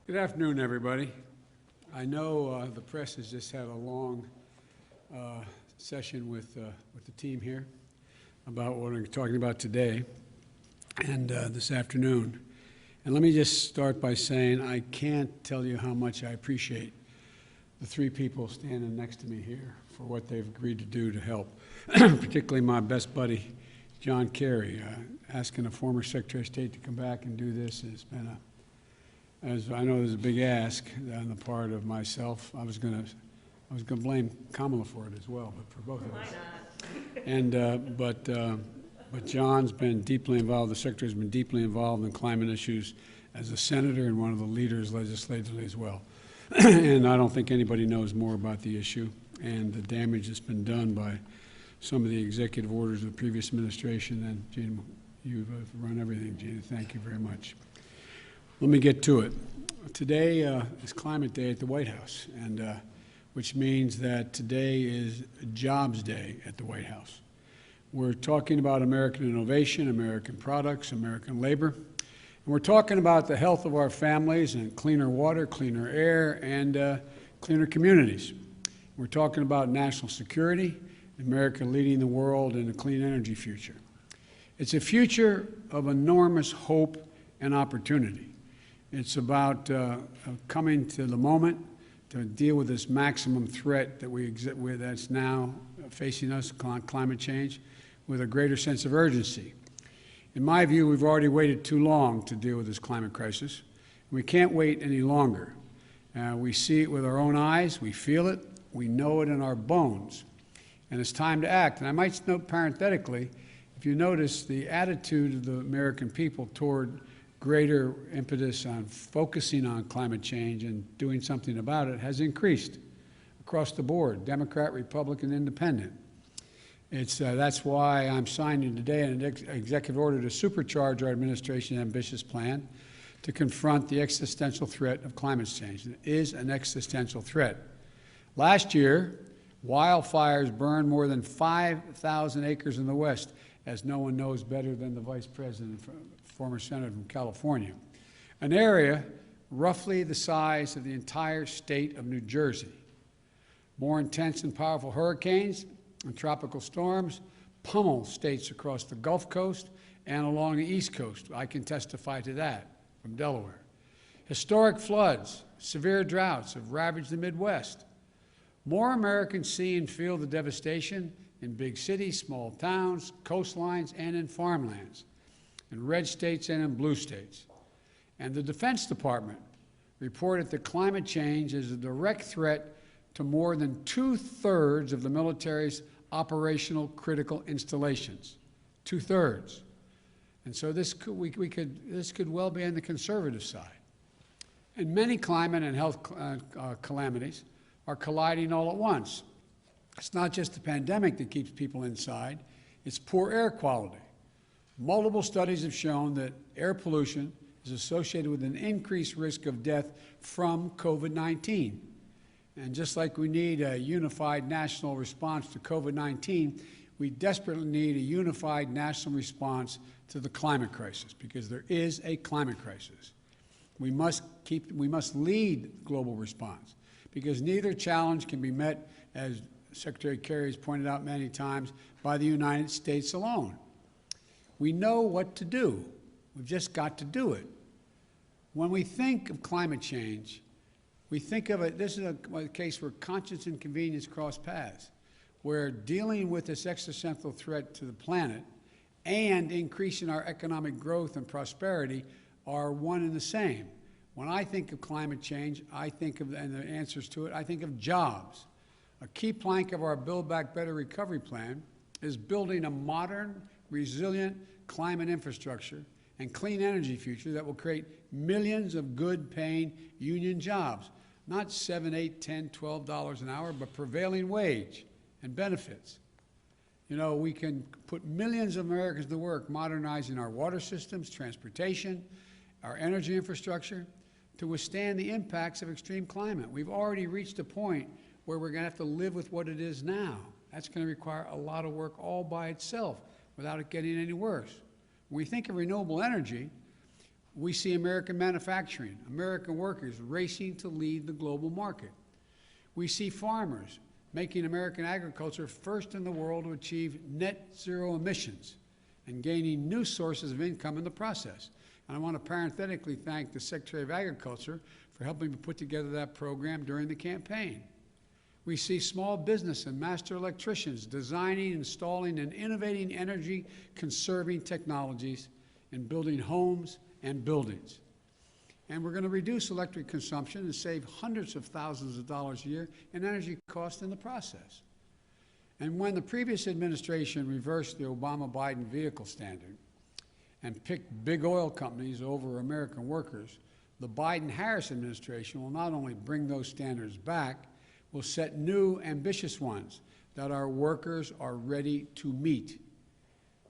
Good afternoon, everybody. I know the press has just had a long session with the team here about what we're talking about today and this afternoon. And let me just start by saying I can't tell you how much I appreciate the three people standing next to me here for what they've agreed to do to help, particularly my best buddy, John Kerry. Asking a former Secretary of State to come back and do this has been as I know, there's a big ask on the part of myself. I was going to blame Kamala for it as well, but for both of us. And but John's been deeply involved. The Secretary's been deeply involved in climate issues as a senator and one of the leaders legislatively as well. And I don't think anybody knows more about the issue and the damage that's been done by some of the executive orders of the previous administration. And Gina, you've run everything, Gina. Thank you very much. Let me get to it. Today is Climate Day at the White House, and which means that today is Jobs Day at the White House. We're talking about American innovation, American products, American labor, and we're talking about the health of our families and cleaner water, cleaner air, and cleaner communities. We're talking about national security, America leading the world in a clean energy future. It's a future of enormous hope and opportunity. It's about coming to the moment to deal with this maximum threat that that's now facing us, climate change, with a greater sense of urgency. In my view, we've already waited too long to deal with this climate crisis. We can't wait any longer. We see it with our own eyes, we feel it, we know it in our bones, and it's time to act. And I might note parenthetically, if you notice, the attitude of the American people toward greater impetus on focusing on climate change and doing something about it has increased across the board, Democrat, Republican, Independent. That's why I'm signing today an executive order to supercharge our administration's ambitious plan to confront the existential threat of climate change. It is an existential threat. Last year, wildfires burned more than 5,000 acres in the West, as no one knows better than the Vice President, former senator from California, an area roughly the size of the entire state of New Jersey. More intense and powerful hurricanes and tropical storms pummel states across the Gulf Coast and along the East Coast. I can testify to that from Delaware. Historic floods, severe droughts have ravaged the Midwest. More Americans see and feel the devastation in big cities, small towns, coastlines, and in farmlands, in red states and in blue states. And the Defense Department reported that climate change is a direct threat to more than 2/3 of the military's operational critical installations. 2/3. And so this could well be on the conservative side. And many climate and health calamities are colliding all at once. It's not just the pandemic that keeps people inside, it's poor air quality. Multiple studies have shown that air pollution is associated with an increased risk of death from COVID-19. And just like we need a unified national response to COVID-19, we desperately need a unified national response to the climate crisis, because there is a climate crisis. We must lead global response, because neither challenge can be met, as Secretary Kerry has pointed out many times, by the United States alone. We know what to do. We've just got to do it. When we think of climate change, we think of it, this is a case where conscience and convenience cross paths, where dealing with this existential threat to the planet and increasing our economic growth and prosperity are one and the same. When I think of climate change, I think of, and the answers to it, I think of jobs. A key plank of our Build Back Better recovery plan is building a modern, resilient climate infrastructure and clean energy future that will create millions of good-paying union jobs, not $7, $8, $10, $12 an hour, but prevailing wage and benefits. You know, we can put millions of Americans to work modernizing our water systems, transportation, our energy infrastructure to withstand the impacts of extreme climate. We've already reached a point where we're going to have to live with what it is now. That's going to require a lot of work all by itself without it getting any worse. When we think of renewable energy, We see American manufacturing, American workers racing to lead the global market. We see farmers making American agriculture first in the world to achieve net zero emissions and gaining new sources of income in the process. And I want to parenthetically thank the Secretary of Agriculture for helping me put together that program during the campaign. We see small business and master electricians designing, installing, and innovating energy-conserving technologies in building homes and buildings. And we're going to reduce electric consumption and save hundreds of thousands of dollars a year in energy costs in the process. And when the previous administration reversed the Obama-Biden vehicle standard and picked big oil companies over American workers, the Biden-Harris administration will not only bring those standards back, will set new, ambitious ones that our workers are ready to meet.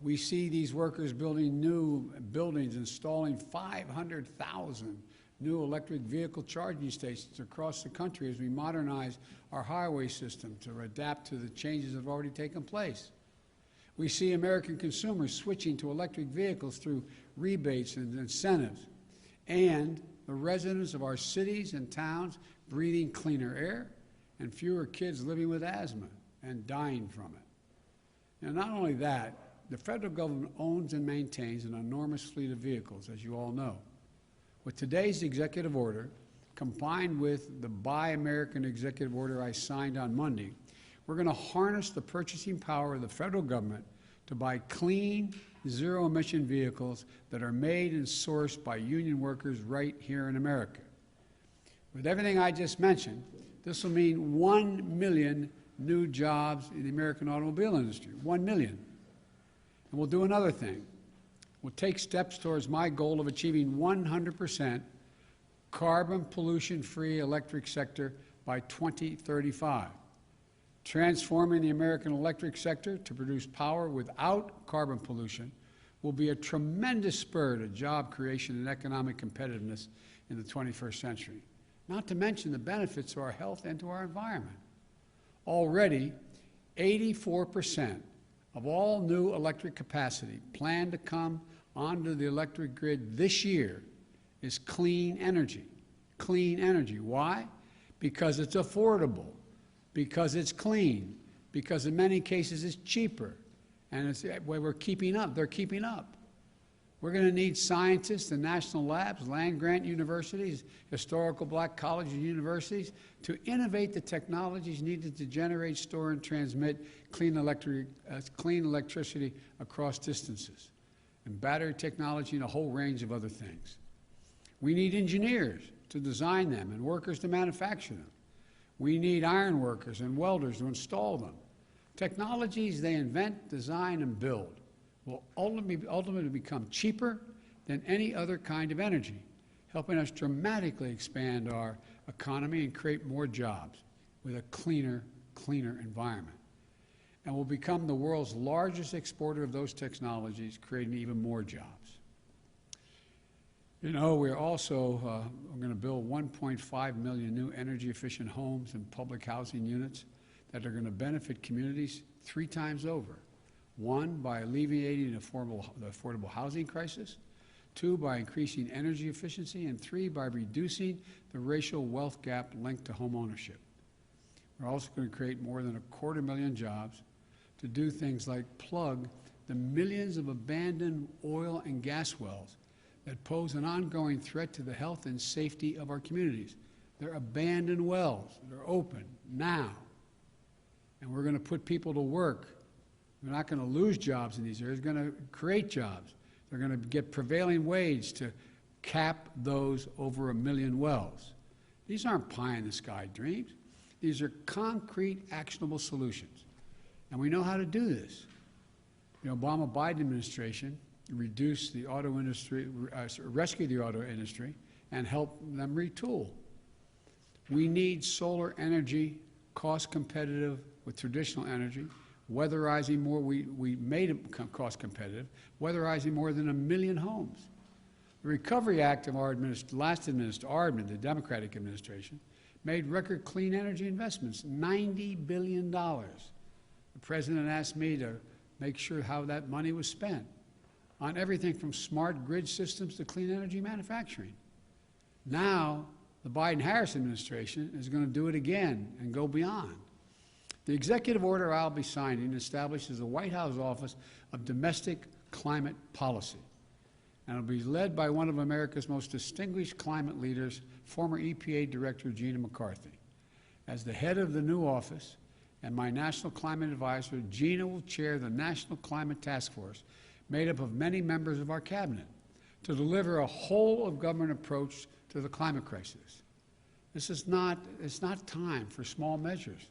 We see these workers building new buildings, installing 500,000 new electric vehicle charging stations across the country as we modernize our highway system to adapt to the changes that have already taken place. We see American consumers switching to electric vehicles through rebates and incentives, and the residents of our cities and towns breathing cleaner air, and fewer kids living with asthma and dying from it. And not only that, the federal government owns and maintains an enormous fleet of vehicles, as you all know. With today's executive order, combined with the Buy American executive order I signed on Monday, we're going to harness the purchasing power of the federal government to buy clean, zero-emission vehicles that are made and sourced by union workers right here in America. With everything I just mentioned, this will mean 1 million new jobs in the American automobile industry, 1 million. And we'll do another thing. We'll take steps towards my goal of achieving 100% carbon pollution-free electric sector by 2035. Transforming the American electric sector to produce power without carbon pollution will be a tremendous spur to job creation and economic competitiveness in the 21st century, not to mention the benefits to our health and to our environment. Already, 84% of all new electric capacity planned to come onto the electric grid this year is clean energy. Clean energy. Why? Because it's affordable, because it's clean, because in many cases it's cheaper, and it's where we're keeping up. They're keeping up. We're going to need scientists and national labs, land-grant universities, historical black colleges and universities to innovate the technologies needed to generate, store, and transmit clean electricity across distances, and battery technology and a whole range of other things. We need engineers to design them and workers to manufacture them. We need iron workers and welders to install them. Technologies they invent, design, and build will ultimately become cheaper than any other kind of energy, helping us dramatically expand our economy and create more jobs with a cleaner environment. And we'll become the world's largest exporter of those technologies, creating even more jobs. You know, we're also going to build 1.5 million new energy-efficient homes and public housing units that are going to benefit communities 3 times over. 1, by alleviating the affordable housing crisis. 2, by increasing energy efficiency. And 3, by reducing the racial wealth gap linked to home ownership. We're also going to create more than 250,000 jobs to do things like plug the millions of abandoned oil and gas wells that pose an ongoing threat to the health and safety of our communities. They're abandoned wells. They're open now. And we're going to put people to work. We're not going to lose jobs in these areas. We're going to create jobs. They're going to get prevailing wage to cap those over 1 million wells. These aren't pie-in-the-sky dreams. These are concrete, actionable solutions. And we know how to do this. The Obama-Biden administration reduced the auto industry, rescued the auto industry, and helped them retool. We need solar energy, cost competitive with traditional energy, weatherizing more, we made it cost competitive, weatherizing more than 1 million homes. The Recovery Act of our last administration, the Democratic administration, made record clean energy investments, $90 billion. The President asked me to make sure how that money was spent. on everything from smart grid systems to clean energy manufacturing. Now, the Biden-Harris administration is going to do it again and go beyond. The executive order I'll be signing establishes the White House Office of Domestic Climate Policy, and it'll be led by one of America's most distinguished climate leaders, former EPA Director Gina McCarthy. As the head of the new office and my National Climate Advisor, Gina will chair the National Climate Task Force, made up of many members of our cabinet, to deliver a whole-of-government approach to the climate crisis. It's not time for small measures.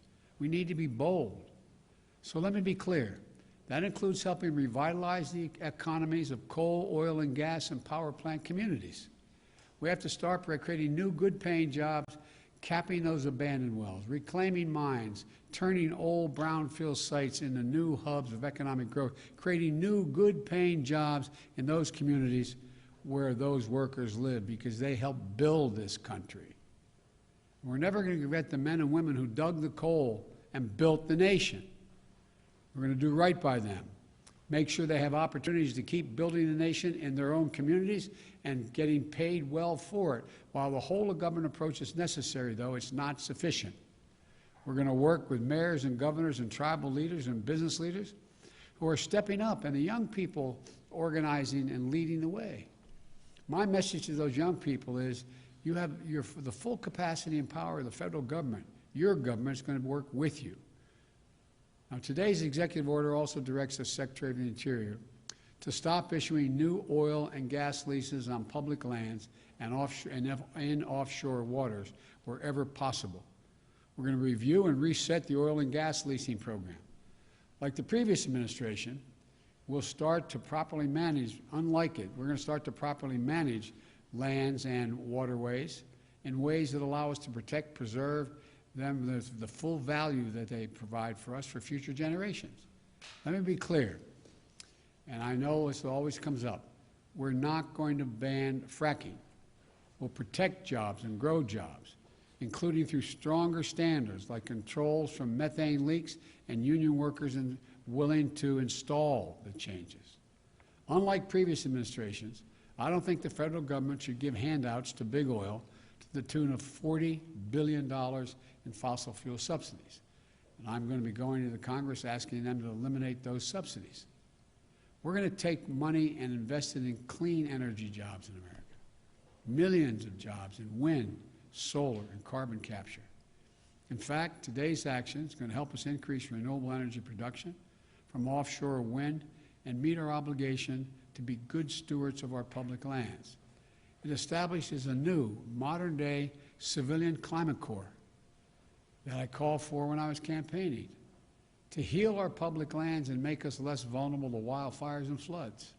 We need to be bold. So let me be clear. That includes helping revitalize the economies of coal, oil, and gas and power plant communities. We have to start by creating new good-paying jobs, capping those abandoned wells, reclaiming mines, turning old brownfield sites into new hubs of economic growth, creating new good-paying jobs in those communities where those workers live, because they help build this country. We're never going to forget the men and women who dug the coal and built the nation. We're going to do right by them, make sure they have opportunities to keep building the nation in their own communities and getting paid well for it. While the whole-of-government approach is necessary, though, it's not sufficient. We're going to work with mayors and governors and tribal leaders and business leaders who are stepping up, and the young people organizing and leading the way. My message to those young people is, you have the full capacity and power of the federal government. Your government is going to work with you. Now, today's executive order also directs the Secretary of the Interior to stop issuing new oil and gas leases on public lands and in offshore waters wherever possible. We're going to review and reset the oil and gas leasing program. Like the previous administration, we'll start to properly manage, unlike it, we're going to start to properly manage lands and waterways in ways that allow us to protect, preserve them, the full value that they provide for us for future generations. Let me be clear, and I know this always comes up. We're not going to ban fracking. We'll protect jobs and grow jobs, including through stronger standards like controls from methane leaks and union workers willing to install the changes. Unlike previous administrations, I don't think the federal government should give handouts to big oil to the tune of $40 billion in fossil fuel subsidies. And I'm going to be going to the Congress asking them to eliminate those subsidies. We're going to take money and invest it in clean energy jobs in America. Millions of jobs in wind, solar, and carbon capture. In fact, today's action is going to help us increase renewable energy production from offshore wind and meet our obligation to be good stewards of our public lands. It establishes a new, modern-day civilian climate corps that I called for when I was campaigning to heal our public lands and make us less vulnerable to wildfires and floods.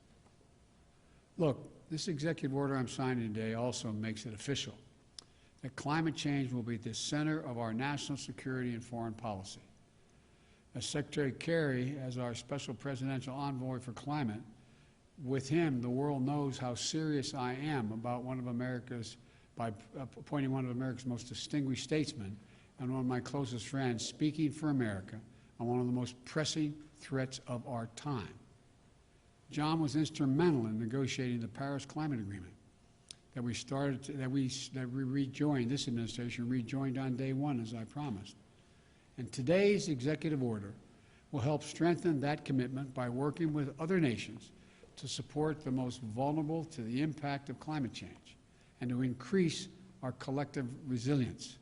Look, this executive order I'm signing today also makes it official that climate change will be at the center of our national security and foreign policy. As Secretary Kerry, as our special presidential envoy for climate, with him, the world knows how serious I am about by appointing one of America's most distinguished statesmen and one of my closest friends speaking for America on one of the most pressing threats of our time. John was instrumental in negotiating the Paris Climate Agreement that we rejoined, this administration rejoined on day one, as I promised. And today's executive order will help strengthen that commitment by working with other nations to support the most vulnerable to the impact of climate change and to increase our collective resilience.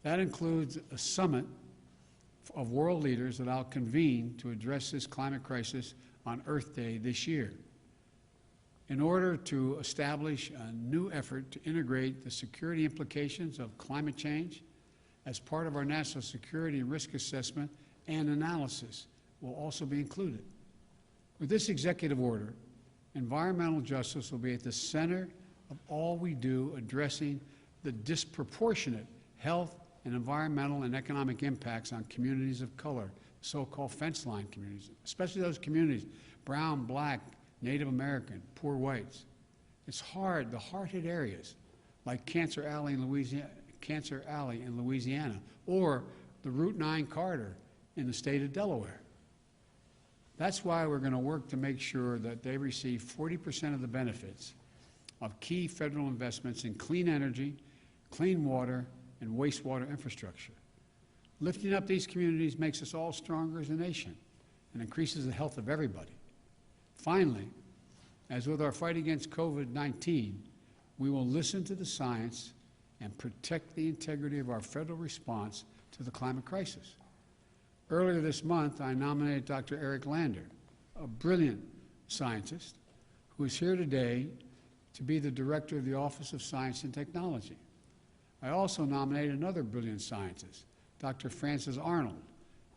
That includes a summit of world leaders that I'll convene to address this climate crisis on Earth Day this year, in order to establish a new effort to integrate the security implications of climate change as part of our national security and risk assessment and analysis will also be included. With this executive order, environmental justice will be at the center of all we do, addressing the disproportionate health and environmental and economic impacts on communities of color, so-called fence line communities, especially those communities, brown, black, Native American, poor whites. It's hard, the hard-hit areas, like Cancer Alley in Louisiana, or the Route 9 corridor in the state of Delaware. That's why we're going to work to make sure that they receive 40% of the benefits of key federal investments in clean energy, clean water, and wastewater infrastructure. Lifting up these communities makes us all stronger as a nation and increases the health of everybody. Finally, as with our fight against COVID-19, we will listen to the science and protect the integrity of our federal response to the climate crisis. Earlier this month, I nominated Dr. Eric Lander, a brilliant scientist who is here today to be the director of the Office of Science and Technology. I also nominated another brilliant scientist, Dr. Frances Arnold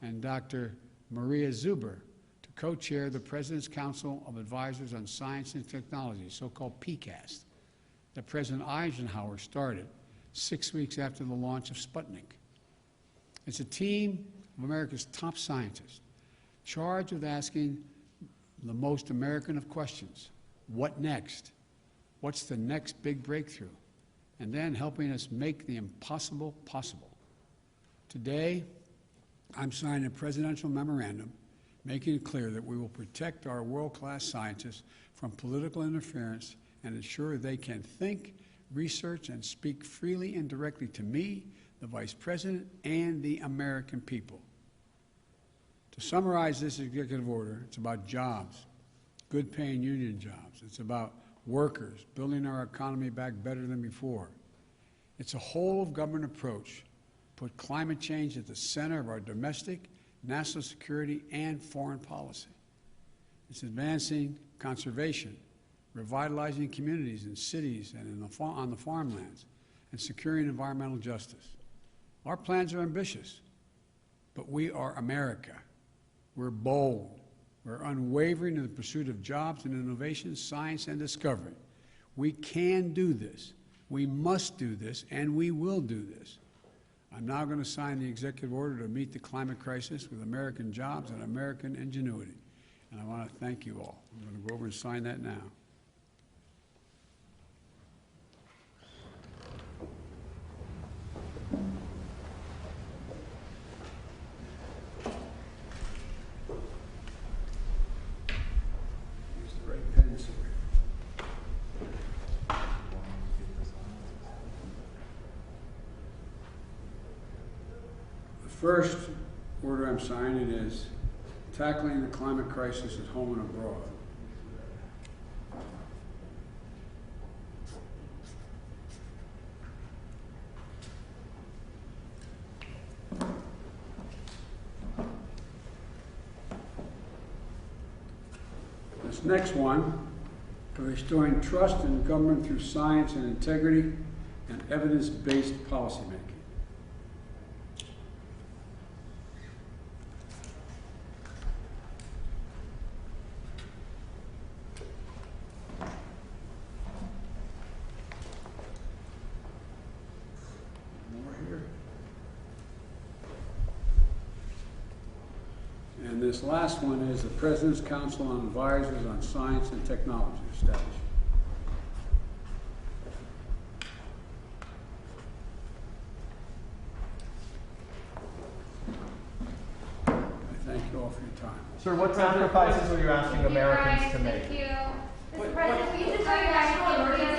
and Dr. Maria Zuber, to co-chair the President's Council of Advisors on Science and Technology, so-called PCAST, that President Eisenhower started 6 weeks after the launch of Sputnik. It's a team of America's top scientists charged with asking the most American of questions: what next? What's the next big breakthrough? And then helping us make the impossible possible. Today, I'm signing a presidential memorandum making it clear that we will protect our world-class scientists from political interference and ensure they can think, research, and speak freely and directly to me, the Vice President, and the American people. To summarize this executive order, it's about jobs, good-paying union jobs. It's about workers, building our economy back better than before. It's a whole-of-government approach. Put climate change at the center of our domestic, national security, and foreign policy. It's advancing conservation, revitalizing communities in cities and on the farmlands, and securing environmental justice. Our plans are ambitious, but we are America. We're bold. We're unwavering in the pursuit of jobs and innovation, science and discovery. We can do this. We must do this, and we will do this. I'm now going to sign the executive order to meet the climate crisis with American jobs and American ingenuity. And I want to thank you all. I'm going to go over and sign that now. Use the right pen, sir. The first order I'm signing is tackling the climate crisis at home and abroad. This next one, for restoring trust in government through science and integrity and evidence-based policymaking. And this last one is the President's Council on Advisors on Science and Technology established. I thank you all for your time. Sir, what sacrifices are you asking Americans to make? Thank you. Mr. President, we just national emergency